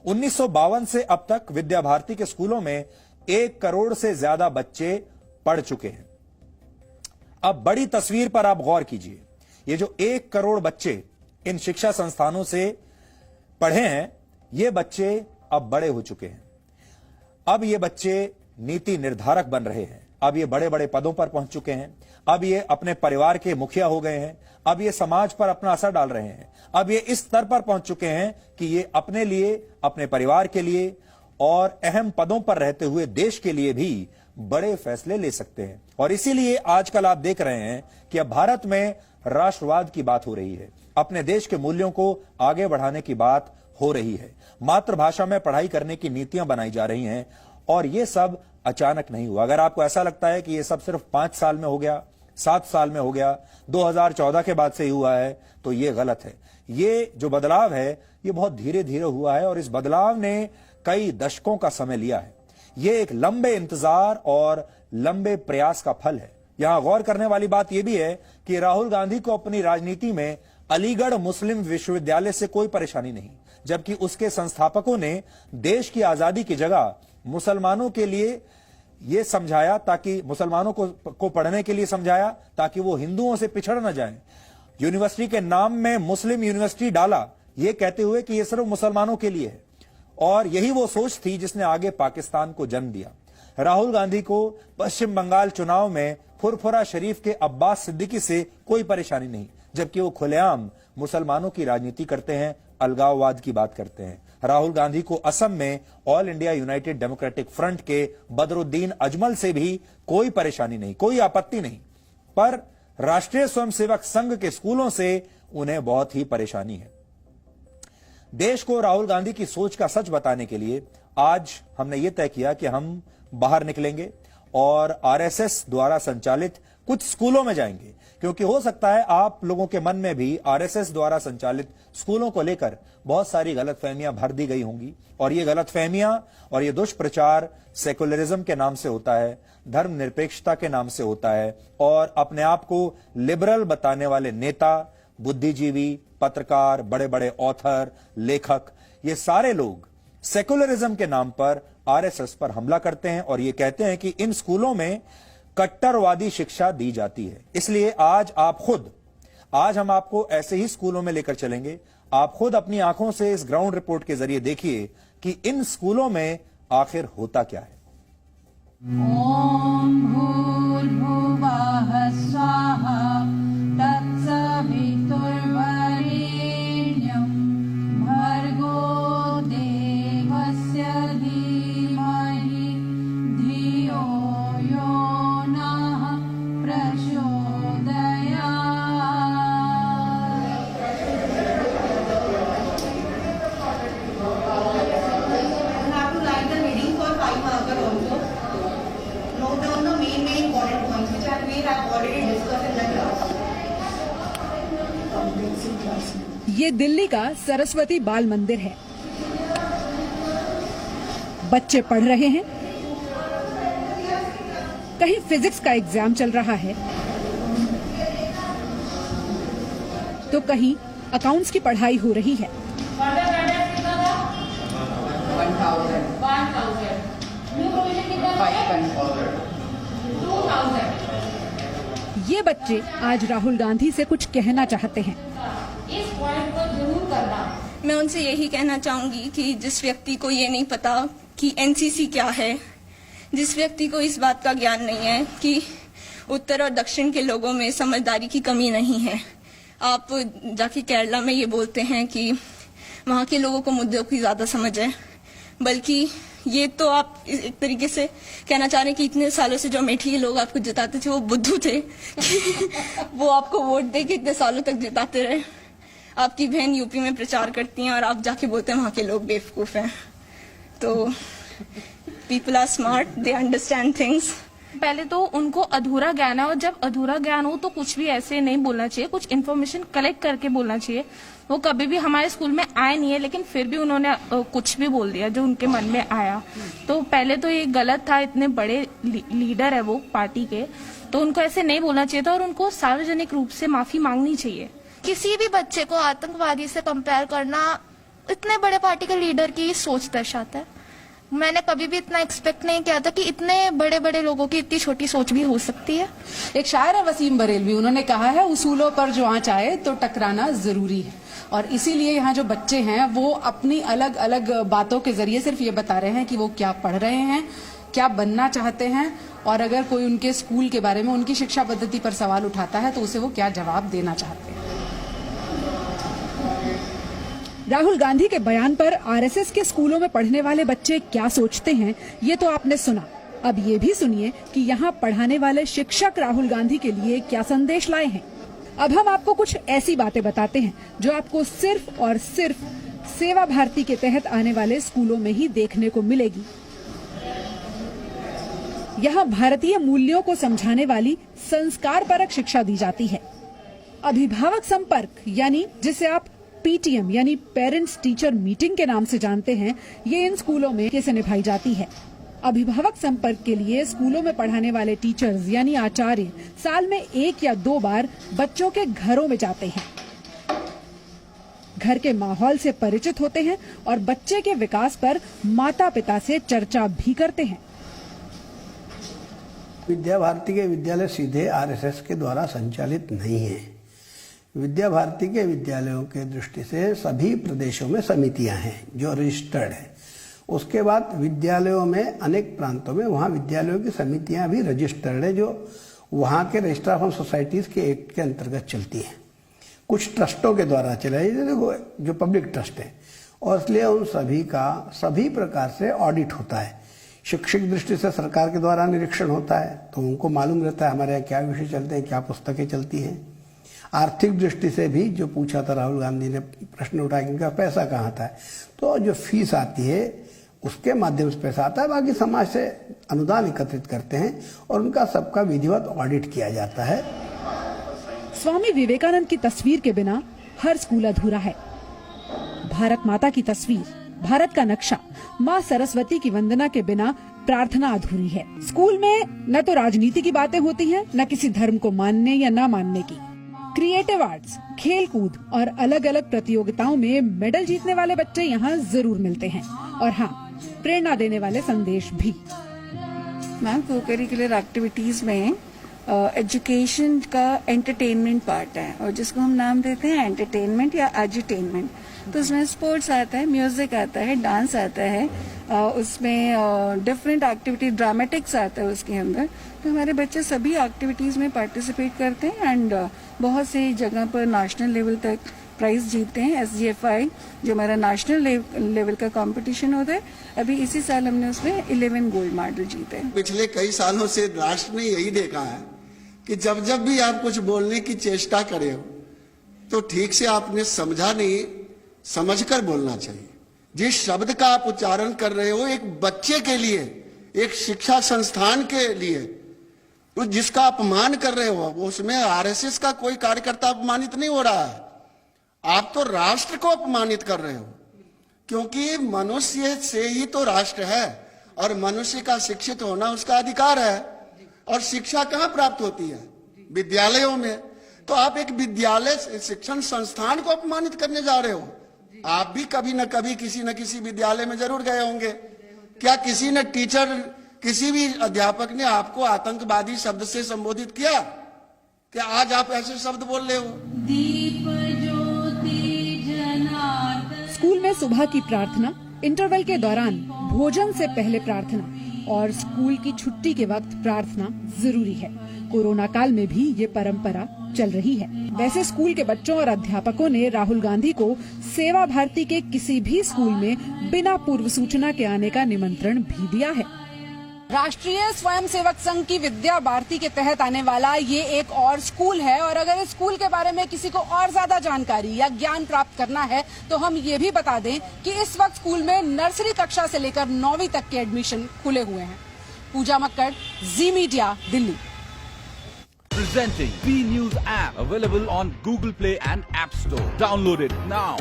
1952 से अब तक विद्या भारती के स्कूलों में 1 करोड़ से ज्यादा बच्चे पढ़ चुके हैं। अब बड़ी तस्वीर पर आप गौर कीजिए। ये जो 1 करोड़ बच्चे इन शिक्षा संस्थानों से पढ़े हैं, ये बच्चे अब बड़े हो चुके हैं। अब ये बच्चे नीति निर्धारक बन रहे हैं। अब ये बड़े बड़े पदों पर पहुंच चुके हैं। अब ये अपने परिवार के मुखिया हो गए हैं। अब ये समाज पर अपना असर डाल रहे हैं। अब ये इस स्तर पर पहुंच चुके हैं कि ये अपने लिए, अपने परिवार के लिए और अहम पदों पर रहते हुए देश के लिए भी बड़े फैसले ले सकते हैं। और इसीलिए आजकल आप देख रहे हैं कि अब भारत में राष्ट्रवाद की बात हो रही है, अपने देश के मूल्यों को आगे बढ़ाने की बात हो रही है, मातृभाषा में पढ़ाई करने की नीतियां बनाई जा रही हैं। और ये सब अचानक नहीं हुआ। अगर आपको ऐसा लगता है कि ये सब सिर्फ 5 साल में हो गया, 7 साल में हो गया, 2014 के बाद से ही हुआ है, तो ये गलत है। ये जो बदलाव है, ये बहुत धीरे धीरे हुआ है और इस बदलाव ने कई दशकों का समय लिया है। ये एक लंबे इंतजार और लंबे प्रयास का फल है। यहां गौर करने वाली बात यह भी है कि राहुल गांधी को अपनी राजनीति में अलीगढ़ मुस्लिम विश्वविद्यालय से कोई परेशानी नहीं, जबकि उसके संस्थापकों ने देश की आजादी की जगह मुसलमानों के लिए यह समझाया, ताकि मुसलमानों को पढ़ने के लिए समझाया ताकि वो हिंदुओं से पिछड़ न जाएं। यूनिवर्सिटी के नाम में मुस्लिम यूनिवर्सिटी डाला, यह कहते हुए कि यह सिर्फ मुसलमानों के लिए है। और यही वो सोच थी जिसने आगे पाकिस्तान को जन्म दिया। राहुल गांधी को पश्चिम बंगाल चुनाव में फुरफुरा शरीफ के अब्बास सिद्दीकी से कोई परेशानी नहीं, जबकि वो खुलेआम मुसलमानों की राजनीति करते हैं, अलगाववाद की बात करते हैं। राहुल गांधी को असम में all India United democratic front के बदरुद्दीन अजमल से भी कोई परेशानी नहीं, कोई आपत्ति नहीं, पर राष्ट्रीय स्वयंसेवक संघ के स्कूलों से उन्हें बहुत ही परेशानी है। देश को राहुल गांधी की सोच का सच बताने के लिए आज हमने ये तय किया कि हम बाहर निकलेंगे और आरएसएस द्वारा संचालित कुछ स्कूलों में जाएंगे, क्योंकि हो सकता है आप लोगों के मन में भी आरएसएस द्वारा संचालित स्कूलों को लेकर बहुत सारी गलतफहमियां भर दी गई होंगी। और ये गलतफहमियां और ये दुष्प्रचार सेकुलरिज्म के नाम से होता है, धर्मनिरपेक्षता के नाम से होता है, और अपने आप को लिबरल बताने वाले नेता, बुद्धिजीवी, पत्रकार, बड़े बड़े ऑथर, लेखक, ये सारे लोग सेकुलरिज्म के नाम पर आरएसएस पर हमला करते हैं और ये कहते हैं कि इन स्कूलों में कट्टरवादी शिक्षा दी जाती है। इसलिए आज हम आपको ऐसे ही स्कूलों में लेकर चलेंगे। आप खुद अपनी आंखों से इस ग्राउंड रिपोर्ट के जरिए देखिए कि इन स्कूलों में आखिर होता क्या है। ओम भूर्भुवः स्वाहा तत्सवितुर्वरेण्यं भर्गो देवस्य धीमहि धियो यो नः ये दिल्ली का सरस्वती बाल मंदिर है। बच्चे पढ़ रहे हैं, कहीं फिजिक्स का एग्जाम चल रहा है तो कहीं अकाउंट्स की पढ़ाई हो रही है। ये बच्चे आज राहुल गांधी से कुछ कहना चाहते हैं। इस पॉइंट को जरूर करना। मैं उनसे यही कहना चाहूंगी कि जिस व्यक्ति को ये नहीं पता कि एनसीसी क्या है, जिस व्यक्ति को इस बात का ज्ञान नहीं है कि उत्तर और दक्षिण के लोगों में समझदारी की कमी नहीं है, आप जाके केरला में ये बोलते हैं कि वहाँ के लोगों को मुद्दों की ज्यादा समझ है, बल्कि ये तो आप एक तरीके से कहना चाह रहे हैं कि इतने सालों से जो अमेठी के लोग आपको जिताते थे वो बुद्धू थे वो आपको वोट दे के इतने सालों तक जिताते रहे। आपकी बहन यूपी में प्रचार करती हैं और आप जाके बोलते हैं वहाँ के लोग बेवकूफ हैं। तो people are smart, they understand things. पहले तो उनको अधूरा ज्ञान है और जब अधूरा ज्ञान हो तो कुछ भी ऐसे नहीं बोलना चाहिए, कुछ इन्फॉर्मेशन कलेक्ट करके बोलना चाहिए। वो कभी भी हमारे स्कूल में आए नहीं है लेकिन फिर भी उन्होंने कुछ भी बोल दिया जो उनके मन में आया। तो पहले तो ये गलत था, इतने बड़े लीडर है वो पार्टी के, तो उनको ऐसे नहीं बोलना चाहिए था और उनको सार्वजनिक रूप से माफी मांगनी चाहिए। किसी भी बच्चे को आतंकवादी से कंपेयर करना इतने बड़े पार्टी के लीडर की सोच दर्शाता है। मैंने कभी भी इतना एक्सपेक्ट नहीं किया था कि इतने बड़े बड़े लोगों की इतनी छोटी सोच भी हो सकती है। एक शायर है वसीम बरेलवी, उन्होंने कहा है उसूलों पर जो आंच आए तो टकराना जरूरी है। और इसीलिए यहाँ जो बच्चे हैं वो अपनी अलग अलग बातों के जरिए सिर्फ ये बता रहे हैं कि वो क्या पढ़ रहे हैं, क्या बनना चाहते हैं, और अगर कोई उनके स्कूल के बारे में, उनकी शिक्षा पद्धति पर सवाल उठाता है तो उसे वो क्या जवाब देना चाहते हैं। राहुल गांधी के बयान पर आरएसएस के स्कूलों में पढ़ने वाले बच्चे क्या सोचते हैं, ये तो आपने सुना। अब ये भी सुनिए कि यहाँ पढ़ाने वाले शिक्षक राहुल गांधी के लिए क्या संदेश लाए हैं। अब हम आपको कुछ ऐसी बातें बताते हैं जो आपको सिर्फ और सिर्फ सेवा भारती के तहत आने वाले स्कूलों में ही देखने को मिलेगी। यहाँ भारतीय मूल्यों को समझाने वाली संस्कारपरक शिक्षा दी जाती है। अभिभावक संपर्क यानी जिसे आप पीटीएम यानी पेरेंट्स टीचर मीटिंग के नाम से जानते हैं, ये इन स्कूलों में कैसे निभाई जाती है। अभिभावक संपर्क के लिए स्कूलों में पढ़ाने वाले टीचर्स यानी आचार्य साल में 1 या 2 बार बच्चों के घरों में जाते हैं, घर के माहौल से परिचित होते हैं और बच्चे के विकास पर माता पिता से चर्चा भी करते हैं। विद्या भारती के विद्यालय सीधे आरएसएस के द्वारा संचालित नहीं है। विद्या भारती के विद्यालयों के दृष्टि से सभी प्रदेशों में समितियां हैं जो रजिस्टर्ड है। उसके बाद विद्यालयों में अनेक प्रांतों में वहाँ विद्यालयों की समितियां भी रजिस्टर्ड है जो वहाँ के रजिस्ट्रार ऑफ सोसाइटीज के एक्ट के अंतर्गत चलती हैं। कुछ ट्रस्टों के द्वारा चलाई देखो जो पब्लिक ट्रस्ट है, और इसलिए उन सभी का सभी प्रकार से ऑडिट होता है। शैक्षिक दृष्टि से सरकार के द्वारा निरीक्षण होता है तो उनको मालूम रहता है हमारे यहाँ क्या विषय चलते हैं, क्या पुस्तकें चलती हैं। आर्थिक दृष्टि से भी जो पूछा था राहुल गांधी ने प्रश्न उठाया कि इनका पैसा कहाँ आता है, तो जो फीस आती है उसके माध्यम से पैसा आता है। बाकी समाज से अनुदान एकत्रित करते हैं और उनका सबका विधिवत ऑडिट किया जाता है। स्वामी विवेकानंद की तस्वीर के बिना हर स्कूल अधूरा है। भारत माता की तस्वीर, भारत का नक्शा, माँ सरस्वती की वंदना के बिना प्रार्थना अधूरी है। स्कूल में न तो राजनीति की बातें होती हैं, न किसी धर्म को मानने या न मानने की। क्रिएटिव आर्ट्स, खेल कूद और अलग अलग प्रतियोगिताओं में मेडल जीतने वाले बच्चे यहाँ जरूर मिलते हैं, और हाँ, प्रेरणा देने वाले संदेश भी। मैम, को करिकुलर एक्टिविटीज में एजुकेशन का एंटरटेनमेंट पार्ट है, और जिसको हम नाम देते हैं एंटरटेनमेंट या एजुटेनमेंट। तो उसमें स्पोर्ट्स आता है, म्यूजिक आता है, डांस आता है, उसमें डिफरेंट एक्टिविटी, ड्रामेटिक्स आता है उसके अंदर। तो हमारे बच्चे सभी एक्टिविटीज में पार्टिसिपेट करते हैं एंड बहुत सी जगह पर नेशनल लेवल तक प्राइज जीतते हैं। SGFI जो हमारा नेशनल लेवल का कंपटीशन होता है, अभी इसी साल हमने उसमें 11 गोल्ड मेडल जीते हैं। पिछले कई सालों से राष्ट्र ने यही देखा है कि जब जब भी आप कुछ बोलने की चेष्टा करे हो तो ठीक से आपने समझा नहीं, समझकर बोलना चाहिए। जिस शब्द का आप उच्चारण कर रहे हो एक बच्चे के लिए, एक शिक्षा संस्थान के लिए, तो जिसका अपमान कर रहे हो उसमें आरएसएस का कोई कार्यकर्ता अपमानित नहीं हो रहा है। आप तो राष्ट्र को अपमानित कर रहे हो, क्योंकि मनुष्य से ही तो राष्ट्र है और मनुष्य का शिक्षित होना उसका अधिकार है। और शिक्षा कहाँ प्राप्त होती है? विद्यालयों में। तो आप एक विद्यालय शिक्षण संस्थान को अपमानित करने जा रहे हो। आप भी कभी न कभी किसी न किसी विद्यालय में जरूर गए होंगे। क्या किसी ने टीचर, किसी भी अध्यापक ने आपको आतंकवादी शब्द से संबोधित किया? क्या आज आप ऐसे शब्द बोल रहे हो? दीप ज्योति जनार्दन। स्कूल में सुबह की प्रार्थना, इंटरवल के दौरान भोजन से पहले प्रार्थना और स्कूल की छुट्टी के वक्त प्रार्थना जरूरी है। कोरोना काल में भी ये परंपरा चल रही है। वैसे स्कूल के बच्चों और अध्यापकों ने राहुल गांधी को सेवा भारती के किसी भी स्कूल में बिना पूर्व सूचना के आने का निमंत्रण भी दिया है। राष्ट्रीय स्वयंसेवक संघ की विद्या भारती के तहत आने वाला ये एक और स्कूल है, और अगर इस स्कूल के बारे में किसी को और ज्यादा जानकारी या ज्ञान प्राप्त करना है तो हम ये भी बता दें कि इस वक्त स्कूल में नर्सरी कक्षा से लेकर 9वीं तक के एडमिशन खुले हुए हैं। Pooja Makkar, Zee media, Delhi. Presenting B News app available on Google Play and App Store. Download it now.